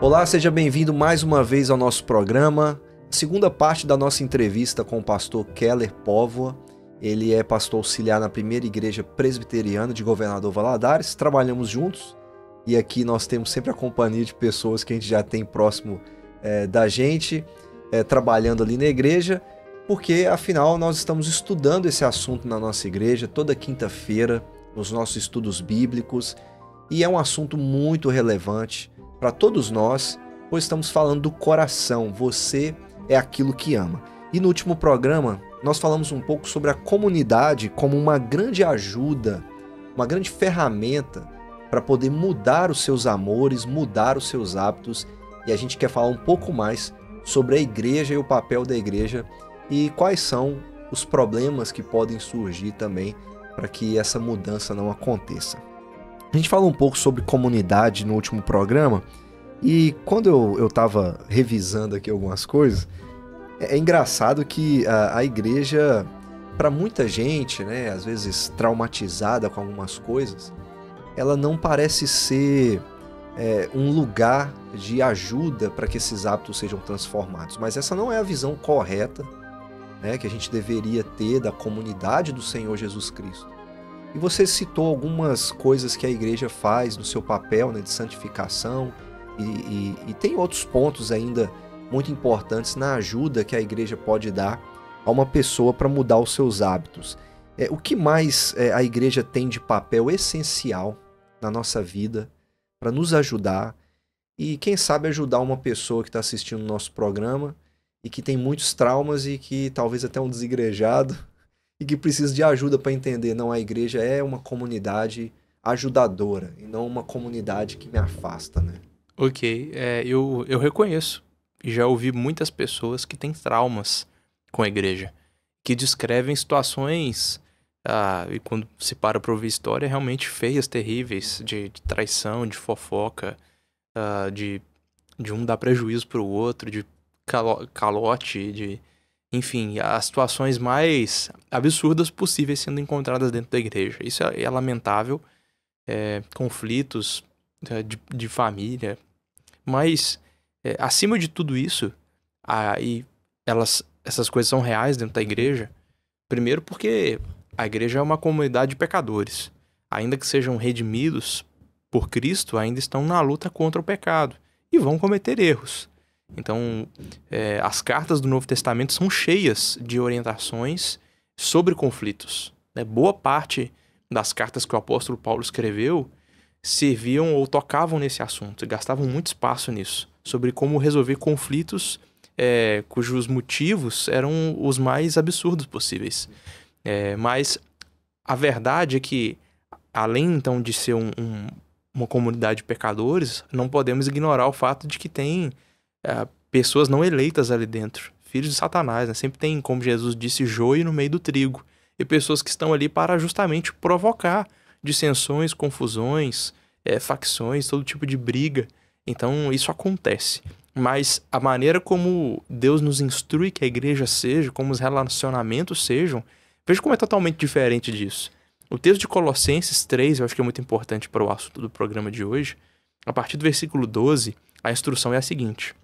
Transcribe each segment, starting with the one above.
Olá, seja bem-vindo mais uma vez ao nosso programa. Segunda parte da nossa entrevista com o pastor Keller Póvoa. Ele é pastor auxiliar na primeira igreja presbiteriana de Governador Valadares. Trabalhamos juntos e aqui nós temos sempre a companhia de pessoas que a gente já tem próximo da gente, trabalhando ali na igreja, porque afinal nós estamos estudando esse assunto na nossa igreja toda quinta-feira, nos nossos estudos bíblicos, e é um assunto muito relevante para todos nós, pois estamos falando do coração. Você é aquilo que ama. E no último programa, nós falamos um pouco sobre a comunidade como uma grande ajuda, uma grande ferramenta para poder mudar os seus amores, mudar os seus hábitos. E a gente quer falar um pouco mais sobre a igreja e o papel da igreja e quais são os problemas que podem surgir também para que essa mudança não aconteça. A gente falou um pouco sobre comunidade no último programa e quando eu estava revisando aqui algumas coisas, é engraçado que a igreja, para muita gente, né, às vezes traumatizada com algumas coisas, ela não parece ser um lugar de ajuda para que esses hábitos sejam transformados. Mas essa não é a visão correta, né, que a gente deveria ter da comunidade do Senhor Jesus Cristo. E você citou algumas coisas que a igreja faz no seu papel, né, de santificação e tem outros pontos ainda muito importantes na ajuda que a igreja pode dar a uma pessoa para mudar os seus hábitos. O que mais a igreja tem de papel essencial na nossa vida para nos ajudar e, quem sabe, ajudar uma pessoa que está assistindo o nosso programa e que tem muitos traumas e que talvez até um desigrejado e que precisa de ajuda para entender, não, a igreja é uma comunidade ajudadora e não uma comunidade que me afasta, né? Ok, eu reconheço e já ouvi muitas pessoas que têm traumas com a igreja, que descrevem situações, e quando se para ouvir história, realmente feias, terríveis, de traição, de fofoca, de um dar prejuízo para o outro, de calote, enfim, as situações mais absurdas possíveis sendo encontradas dentro da igreja. Isso é lamentável, conflitos de família, mas acima de tudo isso, essas coisas são reais dentro da igreja, primeiro porque a igreja é uma comunidade de pecadores. Ainda que sejam redimidos por Cristo, ainda estão na luta contra o pecado e vão cometer erros. Então, as cartas do Novo Testamento são cheias de orientações sobre conflitos. Boa parte das cartas que o apóstolo Paulo escreveu serviam ou tocavam nesse assunto e gastavam muito espaço nisso, sobre como resolver conflitos cujos motivos eram os mais absurdos possíveis. Mas a verdade é que, além então de ser uma comunidade de pecadores, não podemos ignorar o fato de que tem pessoas não eleitas ali dentro, filhos de Satanás, né? Sempre tem, como Jesus disse, joio no meio do trigo, e pessoas que estão ali para justamente provocar dissensões, confusões, facções, todo tipo de briga. Então isso acontece. Mas a maneira como Deus nos instrui que a igreja seja, como os relacionamentos sejam, veja como é totalmente diferente disso. O texto de Colossenses 3, eu acho que é muito importante para o assunto do programa de hoje. A partir do versículo 12, a instrução é a seguinte: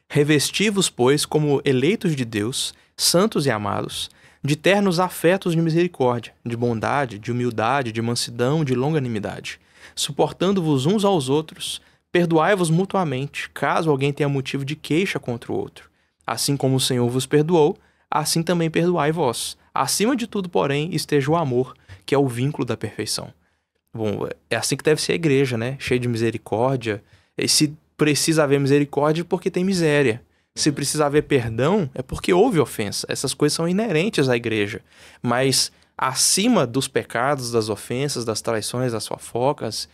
revesti-vos, pois, como eleitos de Deus, santos e amados, de ternos afetos de misericórdia, de bondade, de humildade, de mansidão, de longanimidade, suportando-vos uns aos outros, perdoai-vos mutuamente, caso alguém tenha motivo de queixa contra o outro. Assim como o Senhor vos perdoou, assim também perdoai vós. Acima de tudo, porém, esteja o amor, que é o vínculo da perfeição. Bom, é assim que deve ser a igreja, né? Cheia de misericórdia. E se precisa haver misericórdia, é porque tem miséria. Se precisa haver perdão, é porque houve ofensa. Essas coisas são inerentes à igreja. Mas acima dos pecados, das ofensas, das traições, das fofocas,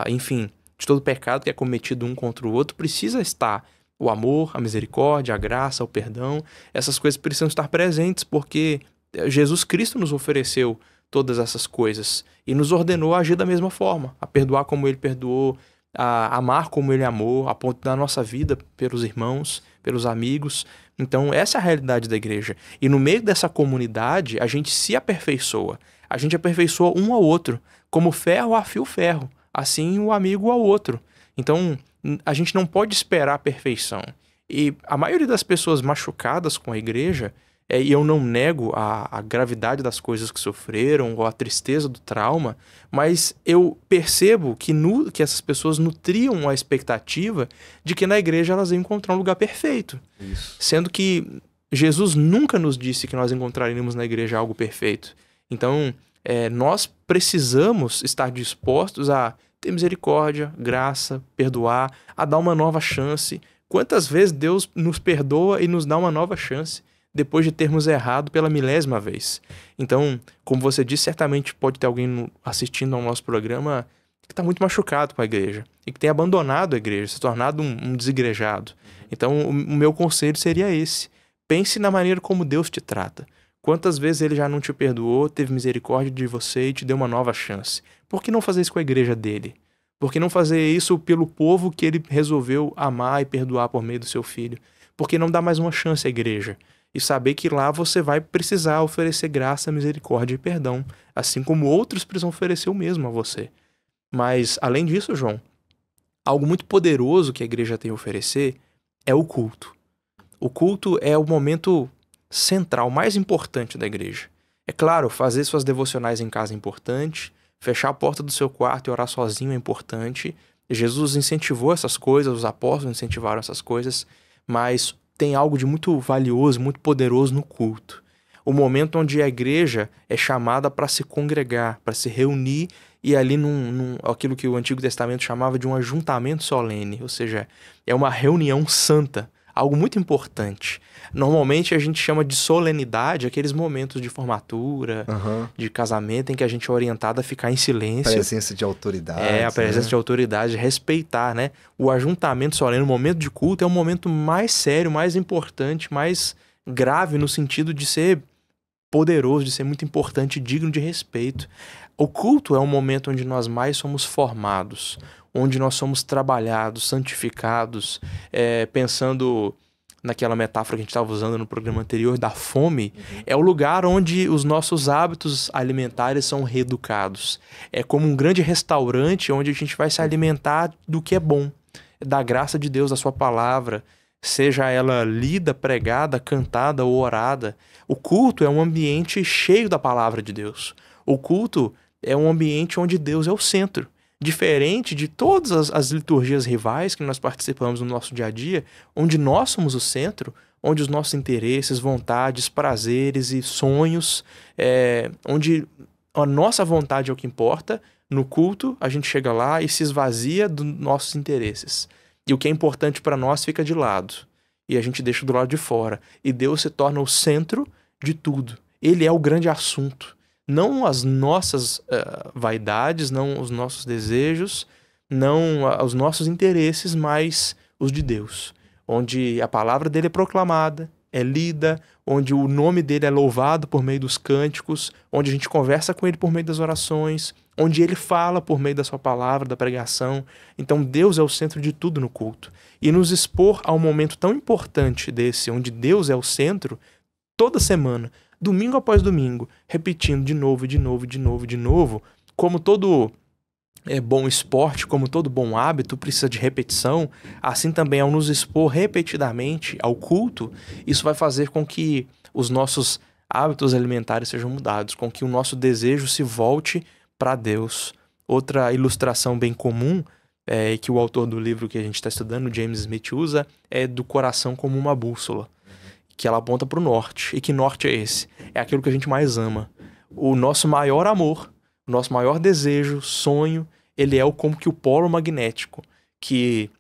enfim, de todo pecado que é cometido um contra o outro, precisa estar o amor, a misericórdia, a graça, o perdão. Essas coisas precisam estar presentes porque Jesus Cristo nos ofereceu todas essas coisas e nos ordenou a agir da mesma forma, a perdoar como Ele perdoou, a amar como Ele amou, a ponto da nossa vida pelos irmãos, pelos amigos. Então essa é a realidade da igreja. E no meio dessa comunidade a gente se aperfeiçoa. A gente aperfeiçoa um ao outro, como ferro afia o ferro, assim o amigo ao outro. Então A gente não pode esperar a perfeição. E a maioria das pessoas machucadas com a igreja, e eu não nego a gravidade das coisas que sofreram ou a tristeza do trauma, mas eu percebo que essas pessoas nutriam a expectativa de que na igreja elas iam encontrar um lugar perfeito. Isso. Sendo que Jesus nunca nos disse que nós encontraríamos na igreja algo perfeito. Então, nós precisamos estar dispostos a ter misericórdia, graça, perdoar, a dar uma nova chance. Quantas vezes Deus nos perdoa e nos dá uma nova chance depois de termos errado pela 1000ª vez? Então, como você disse, certamente pode ter alguém assistindo ao nosso programa que está muito machucado com a igreja e que tem abandonado a igreja, se tornado um desigrejado. Então, o meu conselho seria esse. Pense na maneira como Deus te trata. Quantas vezes ele já não te perdoou, teve misericórdia de você e te deu uma nova chance? Por que não fazer isso com a igreja dele? Por que não fazer isso pelo povo que ele resolveu amar e perdoar por meio do seu filho? Por que não dar mais uma chance à igreja? E saber que lá você vai precisar oferecer graça, misericórdia e perdão, assim como outros precisam oferecer o mesmo a você. Mas, além disso, João, algo muito poderoso que a igreja tem a oferecer é o culto. O culto é o momento central, mais importante da igreja. É claro, fazer suas devocionais em casa é importante, fechar a porta do seu quarto e orar sozinho é importante. Jesus incentivou essas coisas, os apóstolos incentivaram essas coisas, mas tem algo de muito valioso, muito poderoso no culto. O momento onde a igreja é chamada para se congregar, para se reunir e ali aquilo que o Antigo Testamento chamava de um ajuntamento solene, ou seja, é uma reunião santa, algo muito importante. Normalmente a gente chama de solenidade aqueles momentos de formatura, de casamento, em que a gente é orientado a ficar em silêncio. Presença de autoridade. A presença de autoridade, respeitar, né? O ajuntamento solene, o momento de culto, é o momento mais sério, mais importante, mais grave no sentido de ser poderoso, de ser muito importante e digno de respeito. O culto é um momento onde nós mais somos formados, onde nós somos trabalhados, santificados, pensando naquela metáfora que a gente estava usando no programa anterior, da fome, é o lugar onde os nossos hábitos alimentares são reeducados. É como um grande restaurante onde a gente vai se alimentar do que é bom, da graça de Deus, da sua palavra, seja ela lida, pregada, cantada ou orada. O culto é um ambiente cheio da palavra de Deus. O culto é um ambiente onde Deus é o centro. Diferente de todas as liturgias rivais que nós participamos no nosso dia a dia, onde nós somos o centro, onde os nossos interesses, vontades, prazeres e sonhos, onde a nossa vontade é o que importa. No culto, a gente chega lá e se esvazia dos nossos interesses. E o que é importante para nós fica de lado. E a gente deixa do lado de fora. E Deus se torna o centro de tudo. Ele é o grande assunto. Não as nossas vaidades, não os nossos desejos, não os nossos interesses, mas os de Deus. Onde a palavra dele é proclamada, é lida, onde o nome dele é louvado por meio dos cânticos, onde a gente conversa com ele por meio das orações, onde ele fala por meio da sua palavra, da pregação. Então Deus é o centro de tudo no culto. E nos expor a um momento tão importante desse, onde Deus é o centro, toda semana, domingo após domingo, repetindo de novo, de novo, de novo, de novo, como todo bom esporte, como todo bom hábito precisa de repetição, assim também ao nos expor repetidamente ao culto, isso vai fazer com que os nossos hábitos alimentares sejam mudados, com que o nosso desejo se volte para Deus. Outra ilustração bem comum que o autor do livro que a gente está estudando, James Smith, usa, é do coração como uma bússola, que ela aponta para o norte. E que norte é esse? É aquilo que a gente mais ama. O nosso maior amor, o nosso maior desejo, sonho, ele é como que o polo magnético que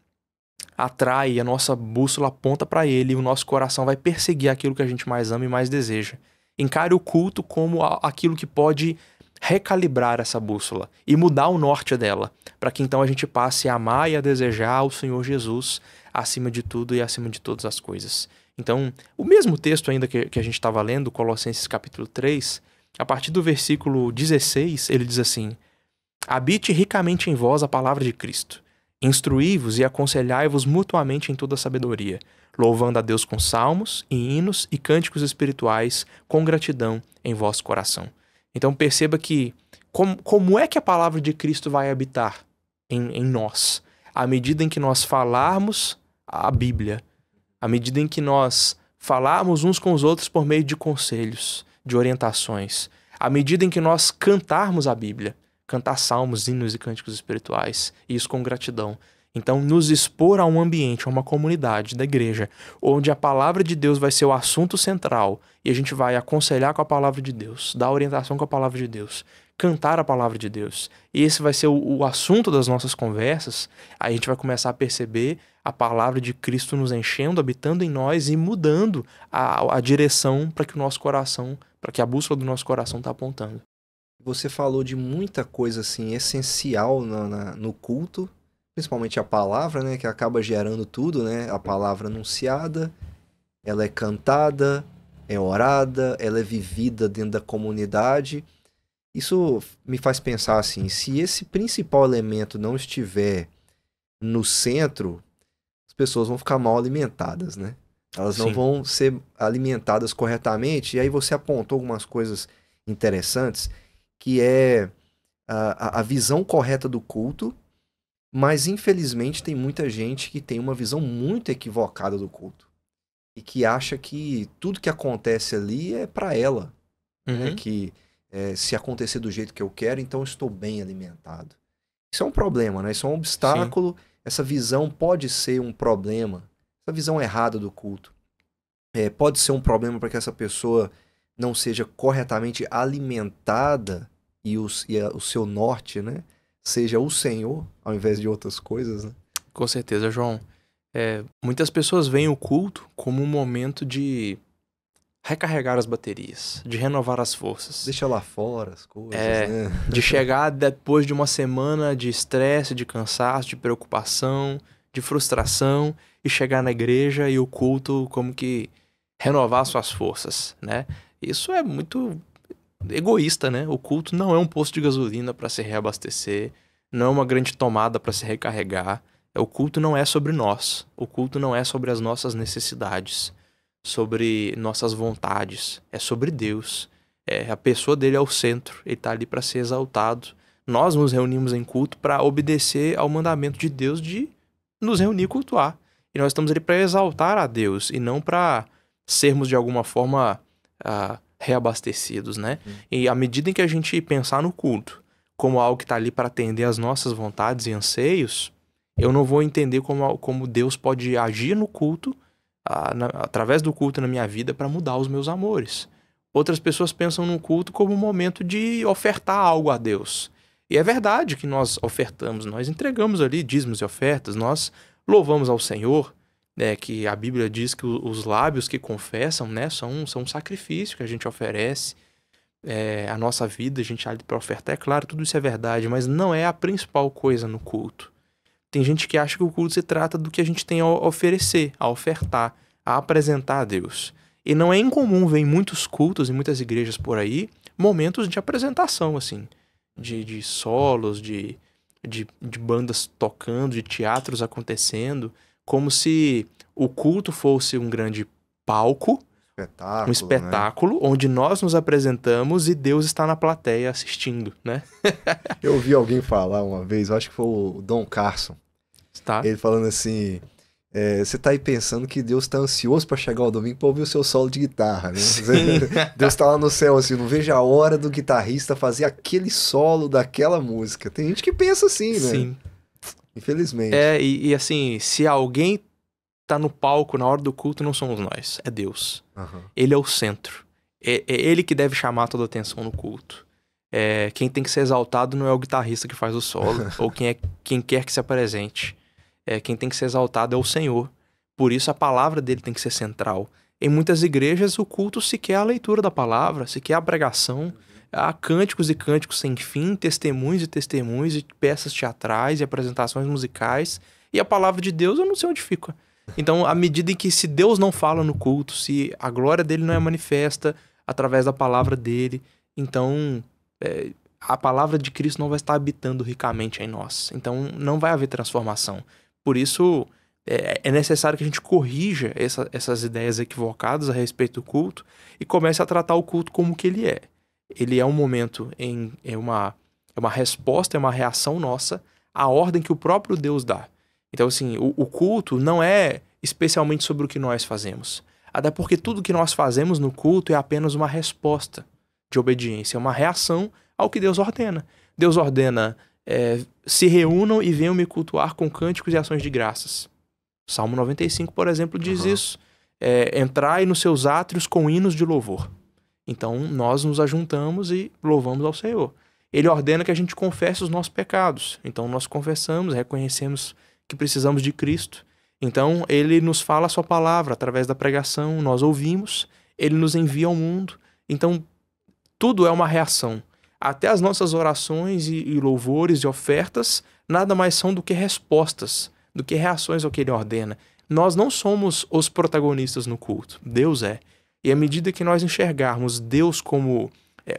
atrai, a nossa bússola aponta para ele e o nosso coração vai perseguir aquilo que a gente mais ama e mais deseja. Encare o culto como aquilo que pode recalibrar essa bússola e mudar o norte dela, para que então a gente passe a amar e a desejar o Senhor Jesus acima de tudo e acima de todas as coisas. Então, o mesmo texto ainda que a gente estava lendo, Colossenses capítulo 3, a partir do versículo 16, ele diz assim: habite ricamente em vós a palavra de Cristo. Instruí-vos e aconselhai-vos mutuamente em toda sabedoria, louvando a Deus com salmos e hinos e cânticos espirituais com gratidão em vosso coração. Então perceba que como é que a palavra de Cristo vai habitar em nós? À medida em que nós falarmos a Bíblia, à medida em que nós falarmos uns com os outros por meio de conselhos, de orientações, à medida em que nós cantarmos a Bíblia, cantar salmos, hinos e cânticos espirituais, e isso com gratidão. Então, nos expor a um ambiente, a uma comunidade da igreja, onde a palavra de Deus vai ser o assunto central, e a gente vai aconselhar com a palavra de Deus, dar orientação com a palavra de Deus, cantar a palavra de Deus, e esse vai ser o assunto das nossas conversas, aí a gente vai começar a perceber a palavra de Cristo nos enchendo, habitando em nós e mudando a direção para que o nosso coração, para que a bússola do nosso coração está apontando. Você falou de muita coisa assim essencial no culto, principalmente a palavra, né, que acaba gerando tudo, né? A palavra anunciada, ela é cantada, é orada, ela é vivida dentro da comunidade. Isso me faz pensar assim, se esse principal elemento não estiver no centro, as pessoas vão ficar mal alimentadas, né? Elas não Sim. vão ser alimentadas corretamente. E aí você apontou algumas coisas interessantes, que é a visão correta do culto, mas infelizmente tem muita gente que tem uma visão muito equivocada do culto e que acha que tudo que acontece ali é para ela, né? Que se acontecer do jeito que eu quero, então eu estou bem alimentado. Isso é um problema, né? Isso é um obstáculo. Sim. Essa visão pode ser um problema, essa visão errada do culto. Pode ser um problema para que essa pessoa não seja corretamente alimentada e o seu norte, né, seja o Senhor, ao invés de outras coisas, né? Com certeza, João. Muitas pessoas veem o culto como um momento de recarregar as baterias, de renovar as forças. Deixa lá fora as coisas, né? De chegar depois de uma semana de estresse, de cansaço, de preocupação, de frustração, e chegar na igreja e o culto como que renovar suas forças, né? Isso é muito egoísta, né? O culto não é um posto de gasolina para se reabastecer, não é uma grande tomada para se recarregar. O culto não é sobre nós. O culto não é sobre as nossas necessidades, sobre nossas vontades. É sobre Deus. A pessoa dele é o centro. Ele está ali para ser exaltado. Nós nos reunimos em culto para obedecer ao mandamento de Deus de nos reunir e cultuar. E nós estamos ali para exaltar a Deus e não para sermos de alguma forma reabastecidos, né? E à medida em que a gente pensar no culto como algo que está ali para atender às nossas vontades e anseios, eu não vou entender como Deus pode agir no culto, através do culto na minha vida, para mudar os meus amores. Outras pessoas pensam no culto como um momento de ofertar algo a Deus. E é verdade que nós ofertamos, nós entregamos ali dízimos e ofertas, nós louvamos ao Senhor, né, que a Bíblia diz que os lábios que confessam, né, são um sacrifício que a gente oferece. A nossa vida, a gente ali para ofertar, é claro, tudo isso é verdade, mas não é a principal coisa no culto. Tem gente que acha que o culto se trata do que a gente tem a oferecer, a ofertar, a apresentar a Deus. E não é incomum ver em muitos cultos, em muitas igrejas por aí, momentos de apresentação, assim, de solos, de bandas tocando, de teatros acontecendo, como se o culto fosse um grande palco, um espetáculo, né? Onde nós nos apresentamos e Deus está na plateia assistindo, né? Eu ouvi alguém falar uma vez, eu acho que foi o Don Carson, tá? Ele falando assim, você tá aí pensando que Deus tá ansioso para chegar ao domingo para ouvir o seu solo de guitarra, né? Deus tá lá no céu assim, não vejo a hora do guitarrista fazer aquele solo daquela música. Tem gente que pensa assim, né? Sim. Infelizmente. E assim, se alguém tá no palco na hora do culto, não somos nós, é Deus. Uhum. Ele é o centro. É ele que deve chamar toda a atenção no culto. Quem tem que ser exaltado não é o guitarrista que faz o solo, ou quem quer que se apresente. Quem tem que ser exaltado é o Senhor. Por isso a palavra dele tem que ser central. Em muitas igrejas o culto sequer é a leitura da palavra, sequer a pregação. Há cânticos e cânticos sem fim, testemunhos e testemunhos, e peças teatrais e apresentações musicais. E a palavra de Deus eu não sei onde fica. Então, à medida em que se Deus não fala no culto, se a glória dele não é manifesta através da palavra dele, então a palavra de Cristo não vai estar habitando ricamente em nós. Então, não vai haver transformação. Por isso, é necessário que a gente corrija essas ideias equivocadas a respeito do culto e comece a tratar o culto como que ele é. Ele é um momento, é uma resposta, é uma reação nossa à ordem que o próprio Deus dá. Então, assim, o culto não é especialmente sobre o que nós fazemos. Até porque tudo que nós fazemos no culto é apenas uma resposta de obediência, é uma reação ao que Deus ordena. Deus ordena, se reúnam e venham me cultuar com cânticos e ações de graças. Salmo 95, por exemplo, diz isso. Entrai nos seus átrios com hinos de louvor. Então, nós nos ajuntamos e louvamos ao Senhor. Ele ordena que a gente confesse os nossos pecados. Então, nós confessamos, reconhecemos que precisamos de Cristo. Então, ele nos fala a sua palavra através da pregação, nós ouvimos, ele nos envia ao mundo. Então, tudo é uma reação. Até as nossas orações e louvores e ofertas nada mais são do que respostas, do que reações ao que ele ordena. Nós não somos os protagonistas no culto, Deus é. E à medida que nós enxergarmos Deus como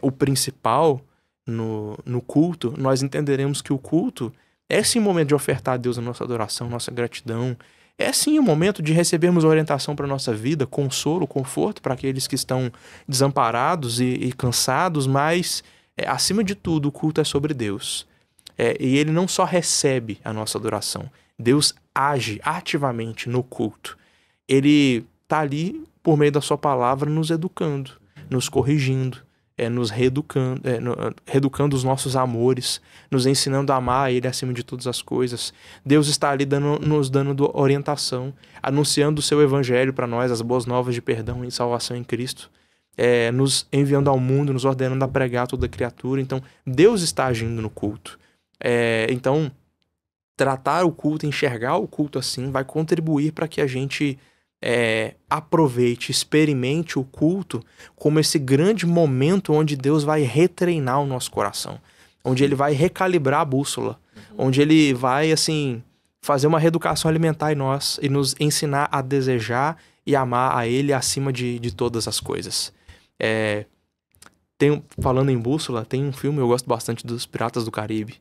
o principal no culto, nós entenderemos que o culto é sim o momento de ofertar a Deus a nossa adoração, nossa gratidão. É sim o momento de recebermos orientação para a nossa vida, consolo, conforto para aqueles que estão desamparados e cansados, mas, acima de tudo, o culto é sobre Deus. E ele não só recebe a nossa adoração, Deus age ativamente no culto. Ele está ali, por meio da sua palavra, nos educando, nos corrigindo, nos reeducando, reeducando os nossos amores, nos ensinando a amar Ele acima de todas as coisas. Deus está ali nos dando orientação, anunciando o seu evangelho para nós, as boas novas de perdão e salvação em Cristo, nos enviando ao mundo, nos ordenando a pregar toda criatura. Então, Deus está agindo no culto. Então, tratar o culto, enxergar o culto assim, vai contribuir para que a gente aproveite, experimente o culto como esse grande momento onde Deus vai retreinar o nosso coração, onde ele vai recalibrar a bússola, onde ele vai, assim, fazer uma reeducação alimentar em nós e nos ensinar a desejar e amar a ele acima de todas as coisas. Falando em bússola, tem um filme, eu gosto bastante dos Piratas do Caribe.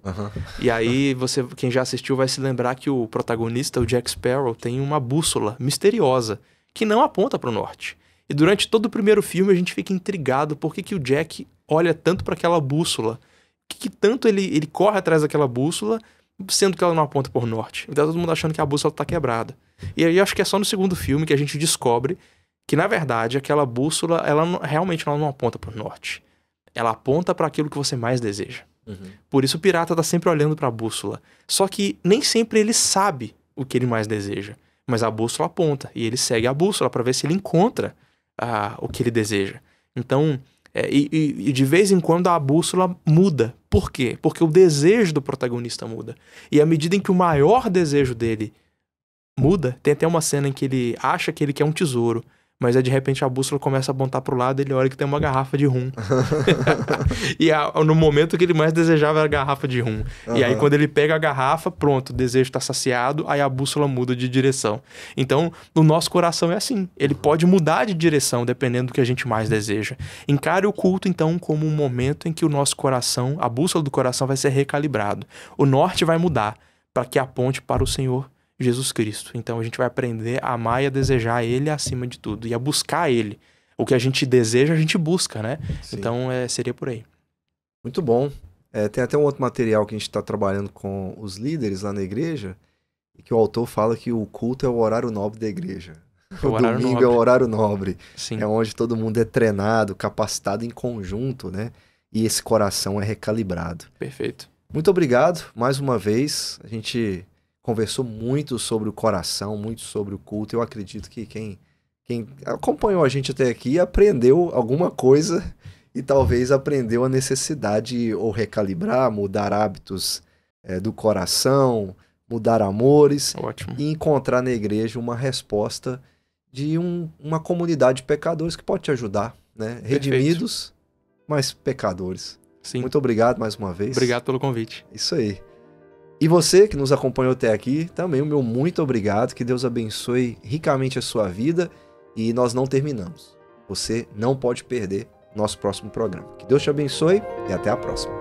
E aí, quem já assistiu vai se lembrar que o protagonista, o Jack Sparrow, tem uma bússola misteriosa que não aponta para o norte. E durante todo o primeiro filme a gente fica intrigado por que o Jack olha tanto para aquela bússola. Que tanto ele corre atrás daquela bússola, sendo que ela não aponta para o norte. Então todo mundo achando que a bússola está quebrada. E aí acho que é só no segundo filme que a gente descobre que, na verdade, aquela bússola, realmente não aponta para o norte. Ela aponta para aquilo que você mais deseja. Por isso o pirata tá sempre olhando para a bússola. Só que nem sempre ele sabe o que ele mais deseja. Mas a bússola aponta. E ele segue a bússola para ver se ele encontra o que ele deseja. Então, e de vez em quando a bússola muda. Por quê? Porque o desejo do protagonista muda. E à medida em que o maior desejo dele muda, tem até uma cena em que ele acha que ele quer um tesouro. Mas aí, de repente, a bússola começa a apontar pro lado e ele olha que tem uma garrafa de rum. E no momento que ele mais desejava era a garrafa de rum. E aí, quando ele pega a garrafa, pronto, o desejo tá saciado, aí a bússola muda de direção. Então, o nosso coração é assim. Ele pode mudar de direção, dependendo do que a gente mais deseja. Encare o culto, então, como um momento em que o nosso coração, a bússola do coração vai ser recalibrado. O norte vai mudar para que aponte para o Senhor Jesus Cristo. Então a gente vai aprender a amar e a desejar Ele acima de tudo. E a buscar Ele. O que a gente deseja, a gente busca, né? Sim. Então seria por aí. Muito bom. Tem até um outro material que a gente está trabalhando com os líderes lá na igreja, e que o autor fala que o culto é o horário nobre da igreja. O domingo é o horário nobre. Sim. É onde todo mundo é treinado, capacitado em conjunto, né? E esse coração é recalibrado. Perfeito. Muito obrigado mais uma vez. A gente conversou muito sobre o coração, muito sobre o culto. Eu acredito que quem acompanhou a gente até aqui aprendeu alguma coisa e talvez aprendeu a necessidade ou recalibrar, mudar hábitos do coração, mudar amores. Ótimo. E encontrar na igreja uma resposta de uma comunidade de pecadores que pode te ajudar, né? Redimidos, mas pecadores. Sim. Muito obrigado mais uma vez. Obrigado pelo convite. Isso aí. E você que nos acompanhou até aqui, também o meu muito obrigado. Que Deus abençoe ricamente a sua vida. E nós não terminamos. Você não pode perder nosso próximo programa. Que Deus te abençoe e até a próxima.